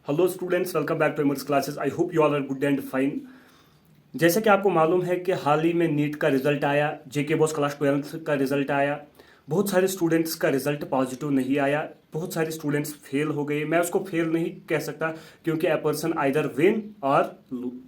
Hello students, welcome back to Immerse classes. I hope you all are good and fine. जैसे कि आपको मालूम है कि हाल ही में नीट का रिजल्ट आया, जेके बॉस क्लास 12 का रिजल्ट आया। बहुत सारे स्टूडेंट्स का रिजल्ट पॉजिटिव नहीं आया, बहुत सारे स्टूडेंट्स फेल हो गए। मैं उसको फेल नहीं कह सकता क्योंकि अ पर्सन आइदर विन और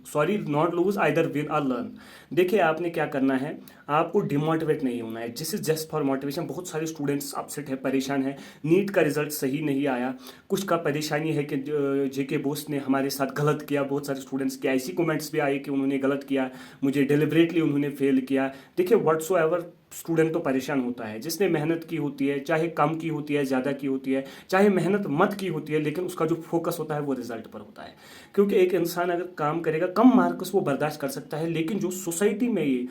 sorry not lose, either win और लर्न। देखिए, आपने क्या करना है, आपको डिमोटिवेट नहीं होना है। जिस इज जस्ट फॉर मोटिवेशन। बहुत सारे स्टूडेंट्स अपसेट है, परेशान है, नीट का रिजल्ट सही नहीं आया। कुछ का परेशानी है कि जेके बोस ने हमारे साथ गलत किया। बहुत सारे स्टूडेंट्स के ऐसी कमेंट्स भी आए कि उन्होंने गलत किया, मुझे डिलिबरेटली उन्होंने फेल किया। देखिए, व्हाट्सो एवर स्टूडेंट तो परेशान होता है। जिसने मेहनत की होती है, चाहे कम की होती है, ज़्यादा की होती है, चाहे मेहनत मत की होती है, लेकिन उसका जो फोकस होता है वो रिजल्ट पर होता है। क्योंकि एक इंसान अगर काम करेगा, कम मार्क्स वो बर्दाश्त कर सकता है, लेकिन जो सोसाइटी में ये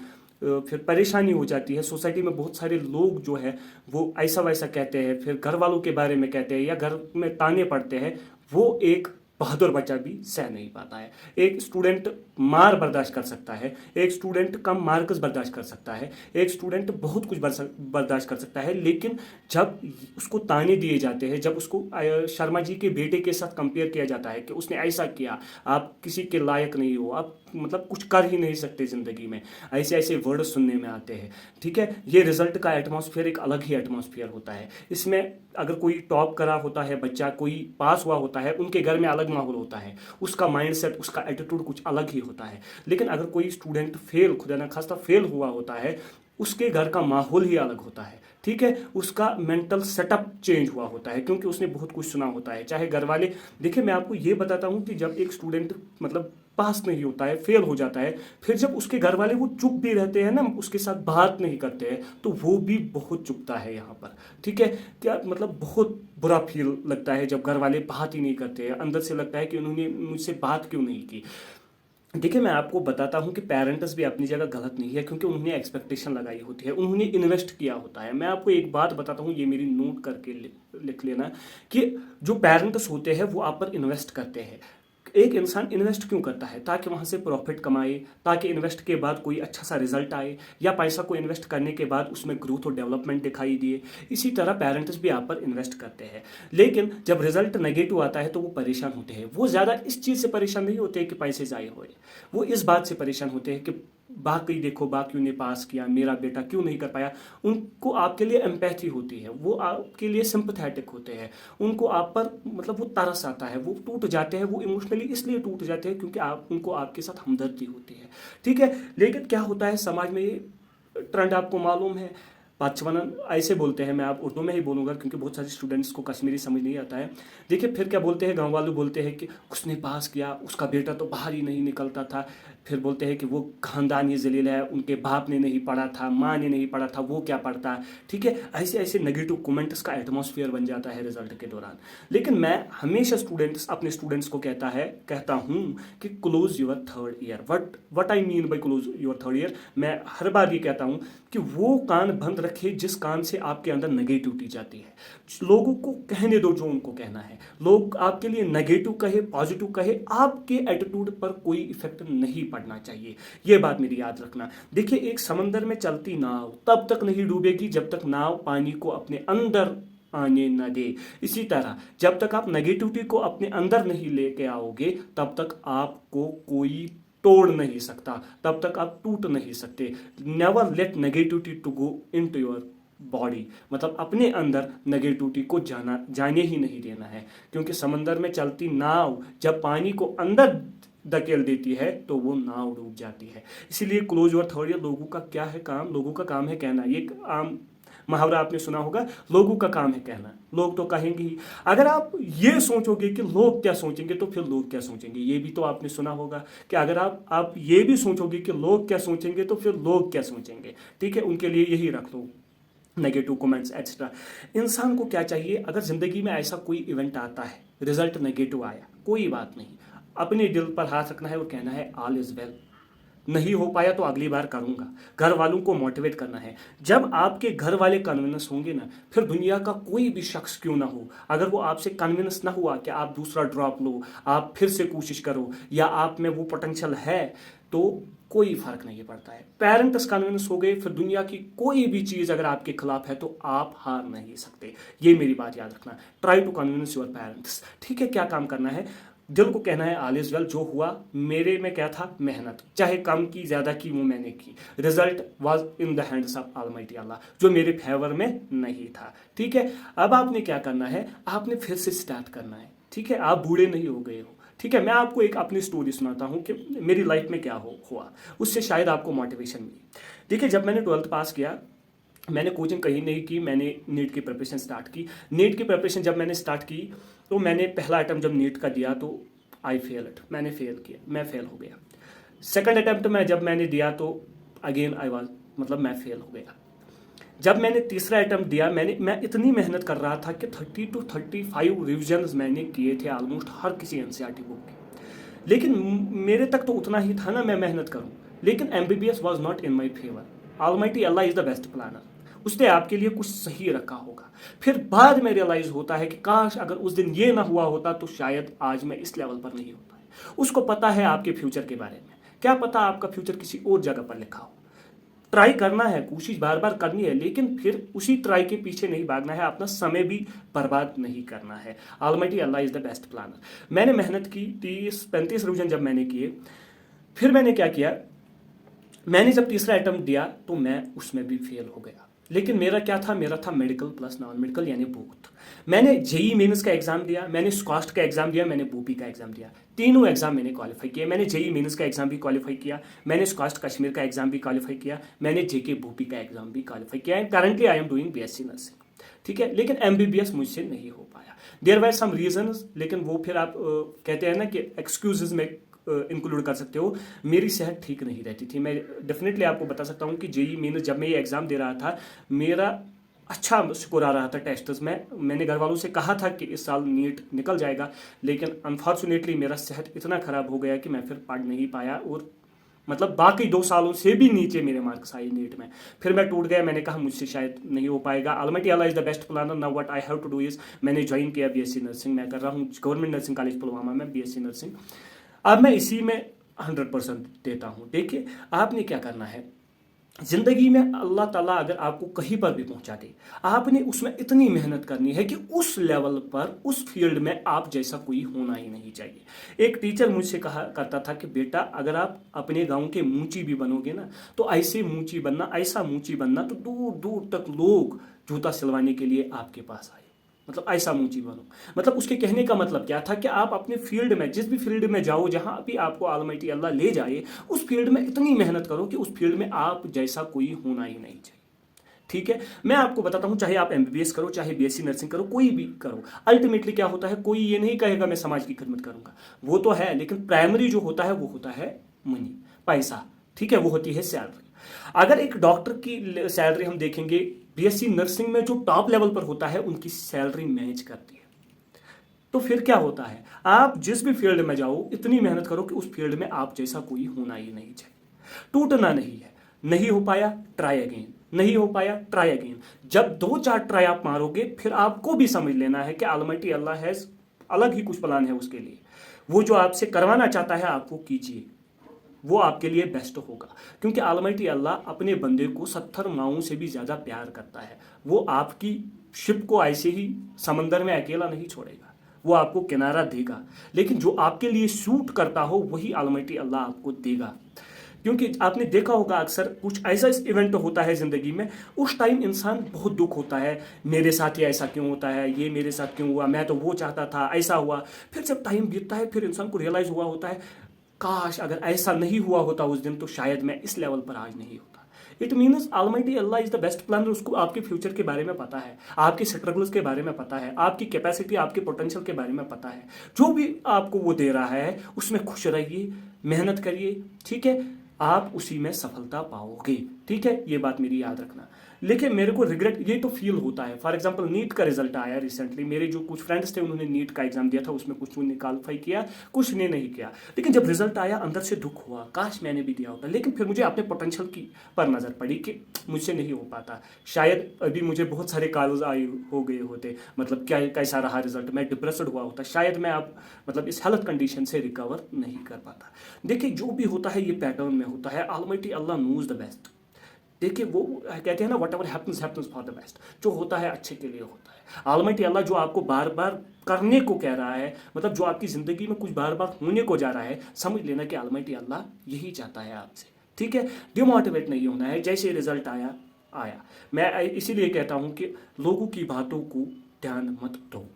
फिर परेशानी हो जाती है। सोसाइटी में बहुत सारे लोग जो है वो ऐसा वैसा कहते हैं, फिर घर वालों के बारे में कहते हैं या घर में ताने पड़ते हैं, वो एक बहादुर बच्चा भी सह नहीं पाता है। एक स्टूडेंट मार बर्दाश्त कर सकता है, एक स्टूडेंट कम मार्क्स बर्दाश्त कर सकता है, एक स्टूडेंट बहुत कुछ बर्दाश्त कर सकता है, लेकिन जब उसको ताने दिए जाते हैं, जब उसको शर्मा जी के बेटे के साथ कंपेयर किया जाता है कि उसने ऐसा किया, आप किसी के लायक नहीं हो, आप मतलब कुछ कर ही नहीं सकते ज़िंदगी में, ऐसे ऐसे वर्ड सुनने में आते हैं। ठीक है, ये रिजल्ट का एटमॉस्फेयर एक अलग ही एटमॉस्फेयर होता है। इसमें अगर कोई टॉप करा होता है बच्चा, कोई पास हुआ होता है, उनके घर में अलग माहौल होता है, उसका माइंडसेट, उसका एटीट्यूड कुछ अलग ही होता है। लेकिन अगर कोई स्टूडेंट फेल, खुदा ना खास्ता फेल हुआ होता है, उसके घर का माहौल ही अलग होता है। ठीक है, उसका मेंटल सेटअप चेंज हुआ होता है क्योंकि उसने बहुत कुछ सुना होता है, चाहे घर वाले। देखिए, मैं आपको ये बताता हूँ कि जब एक स्टूडेंट मतलब पास नहीं होता है, फेल हो जाता है, फिर जब उसके घर वाले वो चुप भी रहते हैं ना, उसके साथ बात नहीं करते हैं, तो वो भी बहुत चुभता है यहाँ पर। ठीक है, क्या मतलब बहुत बुरा फील लगता है जब घर वाले बात ही नहीं करते हैं। अंदर से लगता है कि उन्होंने मुझसे बात क्यों नहीं की। देखिए, मैं आपको बताता हूँ कि पेरेंट्स भी अपनी जगह गलत नहीं है क्योंकि उन्होंने एक्सपेक्टेशन लगाई होती है, उन्होंने इन्वेस्ट किया होता है। मैं आपको एक बात बताता हूँ, ये मेरी नोट करके लिख लेना कि जो पेरेंट्स होते हैं वो आप पर इन्वेस्ट करते हैं। एक इंसान इन्वेस्ट क्यों करता है? ताकि वहाँ से प्रॉफिट कमाए, ताकि इन्वेस्ट के बाद कोई अच्छा सा रिजल्ट आए, या पैसा को इन्वेस्ट करने के बाद उसमें ग्रोथ और डेवलपमेंट दिखाई दिए। इसी तरह पेरेंट्स भी आप पर इन्वेस्ट करते हैं। लेकिन जब रिजल्ट नेगेटिव आता है तो वो परेशान होते हैं। वो ज़्यादा इस चीज़ से परेशान नहीं होते हैं कि पैसे ज़ाय हुए, वो इस बात से परेशान होते हैं कि बाकी देखो, बाकियों ने पास किया, मेरा बेटा क्यों नहीं कर पाया। उनको आपके लिए एम्पैथी होती है, वो आपके लिए सिंपथेटिक होते हैं, उनको आप पर मतलब वो तरस आता है, वो टूट जाते हैं। वो इमोशनली इसलिए टूट जाते हैं क्योंकि आप उनको आपके साथ हमदर्दी होती है। ठीक है, लेकिन क्या होता है समाज में, ये ट्रेंड आपको मालूम है, पाचवनन ऐसे बोलते हैं। मैं आप उर्दू में ही बोलूँगा क्योंकि बहुत सारे स्टूडेंट्स को कश्मीरी समझ नहीं आता है। देखिए, फिर क्या बोलते हैं, गांव वाले बोलते हैं कि उसने पास किया, उसका बेटा तो बाहर ही नहीं निकलता था। फिर बोलते हैं कि वो खानदानी जलील है, उनके बाप ने नहीं पढ़ा था, माँ ने नहीं पढ़ा था, वो क्या पढ़ता है। ठीक है, ऐसे ऐसे नेगेटिव कमेंट्स का एटमॉस्फेयर बन जाता है रिजल्ट के दौरान। लेकिन मैं हमेशा अपने स्टूडेंट्स को कहता हूँ कि close your third year. What I mean by close your third year, मैं हर बार ये कहता हूँ कि वो कान बंद रखे जिस कान से आपके अंदर नेगेटिविटी जाती है। लोगों को कहने दो जो उनको कहना है। लोग आपके लिए नेगेटिव कहे, पॉजिटिव कहे, आपके एटीट्यूड पर कोई इफेक्ट नहीं पड़ना चाहिए। ये बात मेरी याद रखना। देखिए, एक समंदर में चलती नाव तब तक नहीं डूबेगी जब तक नाव पानी को अपने अंदर आने न दे। इसी तरह जब तक आप नेगेटिविटी को अपने अंदर नहीं लेके आओगे, तब तक आपको कोई तोड़ नहीं सकता, तब तक आप टूट नहीं सकते। Never let negativity to go into your body, मतलब अपने अंदर नेगेटिविटी को जाने ही नहीं देना है। क्योंकि समंदर में चलती नाव जब पानी को अंदर धकेल देती है तो वो नाव डूब जाती है। इसीलिए क्लोज योर थर्ड ईयर। लोगों का क्या है काम? लोगों का काम है कहना। ये एक आम मुहावरा आपने सुना होगा, लोगों का काम है कहना, लोग तो कहेंगे ही। अगर आप ये सोचोगे कि लोग क्या सोचेंगे तो फिर लोग क्या सोचेंगे, ये भी तो आपने सुना होगा कि अगर आप ये भी सोचोगे कि लोग क्या सोचेंगे तो फिर लोग क्या सोचेंगे। ठीक है, उनके लिए यही रख लो, नेगेटिव कमेंट्स एक्स्ट्रा। इंसान को क्या चाहिए, अगर ज़िंदगी में ऐसा कोई इवेंट आता है, रिजल्ट नेगेटिव आया, कोई बात नहीं, अपने दिल पर हाथ रखना है और कहना है ऑल इज़ वेल। नहीं हो पाया तो अगली बार करूंगा। घर वालों को मोटिवेट करना है। जब आपके घर वाले कन्विंस होंगे ना, फिर दुनिया का कोई भी शख्स क्यों ना हो, अगर वो आपसे कन्विंस ना हुआ कि आप दूसरा ड्रॉप लो, आप फिर से कोशिश करो, या आप में वो पोटेंशियल है, तो कोई फर्क नहीं पड़ता है। पेरेंट्स कन्विंस हो गए, फिर दुनिया की कोई भी चीज़ अगर आपके खिलाफ है तो आप हार नहीं सकते। ये मेरी बात याद रखना। Try to convince your parents. ठीक है, क्या काम करना है, दिल को कहना है ऑल इज वेल, जो हुआ मेरे में क्या था, मेहनत, चाहे कम की ज़्यादा की वो मैंने की, result was in the hands of almighty Allah, जो मेरे फेवर में नहीं था। ठीक है, अब आपने क्या करना है, आपने फिर से स्टार्ट करना है। ठीक है, आप बूढ़े नहीं हो गए हो। ठीक है, मैं आपको एक अपनी स्टोरी सुनाता हूँ कि मेरी लाइफ में क्या हुआ, उससे शायद आपको मोटिवेशन मिली। देखिए, जब मैंने 12th पास किया, मैंने कोचिंग कहीं नहीं की, मैंने नीट की प्रिपरेशन स्टार्ट की। नीट की प्रिपरेशन जब मैंने स्टार्ट की तो मैंने पहला अटैम्प्ट जब नीट का दिया तो आई फेल इट, मैंने फेल किया, मैं फेल हो गया। सेकंड अटैम्प्ट में जब मैंने दिया तो अगेन आई वाज, मतलब मैं फेल हो गया। जब मैंने तीसरा अटैम्प्ट दिया, मैं इतनी मेहनत कर रहा था कि 30 to 35 रिविजन्स मैंने किए थे ऑलमोस्ट हर किसी एनसीईआरटी बुक के। लेकिन मेरे तक तो उतना ही था ना, मैं मेहनत करूं, लेकिन MBBS was not in my favour. Almighty Allah is the best planner, उसने आपके लिए कुछ सही रखा होगा। फिर बाद में रियलाइज होता है कि काश अगर उस दिन ये ना हुआ होता तो शायद आज मैं इस लेवल पर नहीं होता है। उसको पता है आपके फ्यूचर के बारे में, क्या पता आपका फ्यूचर किसी और जगह पर लिखा हो। ट्राई करना है, कोशिश बार बार करनी है, लेकिन फिर उसी ट्राई के पीछे नहीं भागना है, अपना समय भी बर्बाद नहीं करना है। Almighty Allah is the best planner. मैंने मेहनत की, 30-35 रिविजन जब मैंने किए, फिर मैंने क्या किया, मैंने जब तीसरा अटेम्प्ट दिया तो मैं उसमें भी फेल हो गया। लेकिन मेरा क्या था, मेरा था मेडिकल प्लस नॉन मेडिकल यानी बोथ। मैंने जेई मेंस का एग्जाम दिया, मैंने स्कॉस्ट का एग्जाम दिया, मैंने बोपी का एग्जाम दिया, तीनों एग्जाम मैंने क्वालिफाई किया। मैंने जेई मेंस का एग्जाम भी क्वालिफाई किया, मैंने स्कॉस्ट कश्मीर का एग्जाम भी क्वालिफाई किया, मैंने जेके बोपी का एग्जाम भी क्वालिफाई किया। And currently I am doing BSc nursing. ठीक है, लेकिन एमबीबीएस मुझसे नहीं हो पाया। देयर वर सम रीजंस, लेकिन वो फिर आप कहते हैं ना कि एक्सक्यूजेज में इंक्लूड कर सकते हो। मेरी सेहत ठीक नहीं रहती थी। मैं डेफिनेटली आपको बता सकता हूँ कि जेई मेंस जब मैं ये एग्ज़ाम दे रहा था, मेरा अच्छा स्कोर आ रहा था टेस्ट्स में। मैंने घर वालों से कहा था कि इस साल नीट निकल जाएगा, लेकिन अनफॉर्चुनेटली मेरा सेहत इतना ख़राब हो गया कि मैं फिर पढ़ नहीं पाया, और मतलब बाकी 2 सालों से भी नीचे मेरे मार्क्स आए नीट में। फिर मैं टूट गया, मैंने कहा मुझसे शायद नहीं हो पाएगा। Almighty Allah is the best planner. Now what I have to do is, मैंने ज्वाइन किया बीएससी नर्सिंग। मैं कर रहा हूँ गवर्नमेंट नर्सिंग कॉलेज पुलवामा में बीएससी नर्सिंग। अब मैं इसी में 100% देता हूँ। देखिए, आपने क्या करना है, जिंदगी में अल्लाह ताला अगर आपको कहीं पर भी पहुंचा दे, आपने उसमें इतनी मेहनत करनी है कि उस लेवल पर, उस फील्ड में आप जैसा कोई होना ही नहीं चाहिए। एक टीचर मुझसे कहा करता था कि बेटा, अगर आप अपने गांव के मूंची भी बनोगे ना, तो ऐसे मूंची बनना, ऐसा मूंची बनना, तो दूर दूर तक लोग जूता सिलवाने के लिए आपके पास आए। मतलब ऐसा मूंची बनो। मतलब उसके कहने का मतलब क्या था कि आप अपने फील्ड में, जिस भी फील्ड में जाओ, जहां भी आपको ऑलमाइटी अल्लाह ले जाए, उस फील्ड में इतनी मेहनत करो कि उस फील्ड में आप जैसा कोई होना ही नहीं चाहिए। ठीक है, मैं आपको बताता हूं, चाहे आप एमबीबीएस करो, चाहे बीएससी नर्सिंग करो, कोई भी करो, अल्टीमेटली क्या होता है, कोई ये नहीं कहेगा मैं समाज की खिदमत करूंगा, वो तो है, लेकिन प्राइमरी जो होता है वो होता है मनी, पैसा। ठीक है, वो होती है सैलरी। अगर एक डॉक्टर की सैलरी हम देखेंगे, बीएससी नर्सिंग में जो टॉप लेवल पर होता है उनकी सैलरी मैच करती है। तो फिर क्या होता है, आप जिस भी फील्ड में जाओ, इतनी मेहनत करो कि उस फील्ड में आप जैसा कोई होना ही नहीं चाहिए। टूटना नहीं है। नहीं हो पाया, ट्राई अगेन। नहीं हो पाया, ट्राई अगेन। जब 2-4 ट्राई आप मारोगे, फिर आपको भी समझ लेना है कि ऑलमाइटी अल्लाह है, अलग ही कुछ प्लान है उसके लिए। वो जो आपसे करवाना चाहता है, आप वो कीजिए, वो आपके लिए बेस्ट होगा। क्योंकि ऑलमाइटी अल्लाह अपने बंदे को 70 माओं से भी ज़्यादा प्यार करता है। वो आपकी शिप को ऐसे ही समंदर में अकेला नहीं छोड़ेगा, वो आपको किनारा देगा, लेकिन जो आपके लिए सूट करता हो वही ऑलमाइटी अल्लाह आपको देगा। क्योंकि आपने देखा होगा अक्सर कुछ ऐसा इवेंट होता है ज़िंदगी में, उस टाइम इंसान बहुत दुख होता है, मेरे साथ ही ऐसा क्यों होता है, ये मेरे साथ क्यों हुआ, मैं तो वो चाहता था, ऐसा हुआ। फिर जब टाइम बीतता है, फिर इंसान को रियलाइज़ हुआ होता है, काश अगर ऐसा नहीं हुआ होता उस दिन, तो शायद मैं इस लेवल पर आज नहीं होता। It means almighty Allah is the best planner. उसको आपके फ्यूचर के बारे में पता है, आपके स्ट्रगल्स के बारे में पता है, आपकी कैपेसिटी, आपके पोटेंशियल के बारे में पता है। जो भी आपको वो दे रहा है उसमें खुश रहिए, मेहनत करिए। ठीक है, आप उसी में सफलता पाओगे। ठीक है, ये बात मेरी याद रखना। लेकिन मेरे को रिग्रेट ये तो फील होता है। फॉर एग्जांपल, नीट का रिजल्ट आया रिसेंटली, मेरे जो कुछ फ्रेंड्स थे उन्होंने नीट का एग्जाम दिया था, उसमें कुछ ने क्वालिफाई किया, कुछ ने नहीं किया। लेकिन जब रिजल्ट आया, अंदर से दुख हुआ, काश मैंने भी दिया होता। लेकिन फिर मुझे अपने पोटेंशियल की पर नज़र पड़ी कि मुझसे नहीं हो पाता, शायद अभी मुझे बहुत सारे कॉलेज आए हो गए होते, मतलब क्या कैसा रहा रिजल्ट, मैं डिप्रेस्ड हुआ होता, शायद मैं अब मतलब इस हेल्थ कंडीशन से रिकवर नहीं कर पाता। देखिए, जो भी होता है ये पैटर्न में होता है। Almighty Allah knows the best. देखिए वो कहते हैं ना, whatever happens happens for the best, जो होता है अच्छे के लिए होता है। ऑलमाइटी अल्लाह जो आपको बार बार करने को कह रहा है, मतलब जो आपकी ज़िंदगी में कुछ बार बार होने को जा रहा है, समझ लेना कि ऑलमाइटी अल्लाह यही चाहता है आपसे, ठीक है। डिमोटिवेट नहीं होना है, जैसे रिजल्ट आया आया। मैं इसीलिए कहता हूँ कि लोगों की बातों को ध्यान मत दो,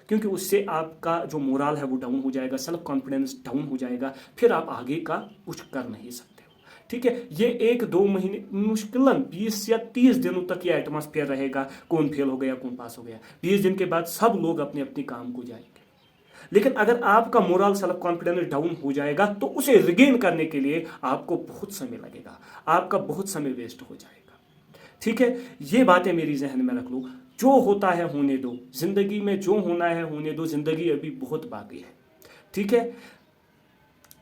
क्योंकि उससे आपका जो मोरल है वो डाउन हो जाएगा, सेल्फ कॉन्फिडेंस डाउन हो जाएगा, फिर आप आगे का कुछ कर नहीं सकते हो, ठीक है। ये 1-2 महीने मुश्किलन 20 या 30 दिनों तक ये एटमॉस्फेयर रहेगा, कौन फेल हो गया कौन पास हो गया। 20 दिन के बाद सब लोग अपने अपने काम को जाएंगे। लेकिन अगर आपका मोरल सेल्फ कॉन्फिडेंस डाउन हो जाएगा तो उसे रिगेन करने के लिए आपको बहुत समय लगेगा, आपका बहुत समय वेस्ट हो जाएगा, ठीक है। ये बातें मेरी जहन में रख लो। जो होता है होने दो, जिंदगी में जो होना है होने दो, जिंदगी अभी बहुत बाकी है, ठीक है।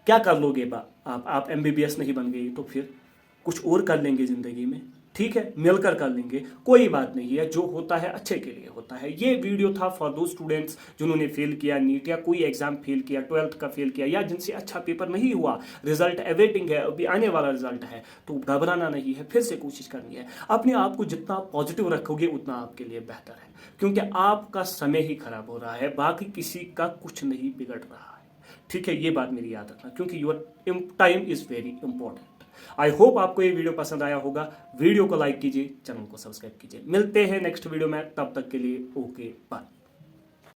क्या कर लोगे आप एमबीबीएस नहीं बन गई तो फिर कुछ और कर लेंगे ज़िंदगी में, ठीक है, मिलकर कर लेंगे, कोई बात नहीं है। जो होता है अच्छे के लिए होता है। ये वीडियो था फॉर दो स्टूडेंट्स जिन्होंने फेल किया नीट या कोई एग्जाम फेल किया, 12th का फेल किया, या जिनसे अच्छा पेपर नहीं हुआ, रिजल्ट अवेटिंग है, अभी आने वाला रिजल्ट है, तो घबराना नहीं है, फिर से कोशिश करनी है। अपने आप को जितना पॉजिटिव रखोगे उतना आपके लिए बेहतर है, क्योंकि आपका समय ही खराब हो रहा है, बाकी किसी का कुछ नहीं बिगड़ रहा है, ठीक है। ये बात मेरी याद रखना, क्योंकि your time is very important. I hope आपको ये वीडियो पसंद आया होगा। वीडियो को लाइक कीजिए, चैनल को सब्सक्राइब कीजिए। मिलते हैं नेक्स्ट वीडियो में, तब तक के लिए ओके बाय।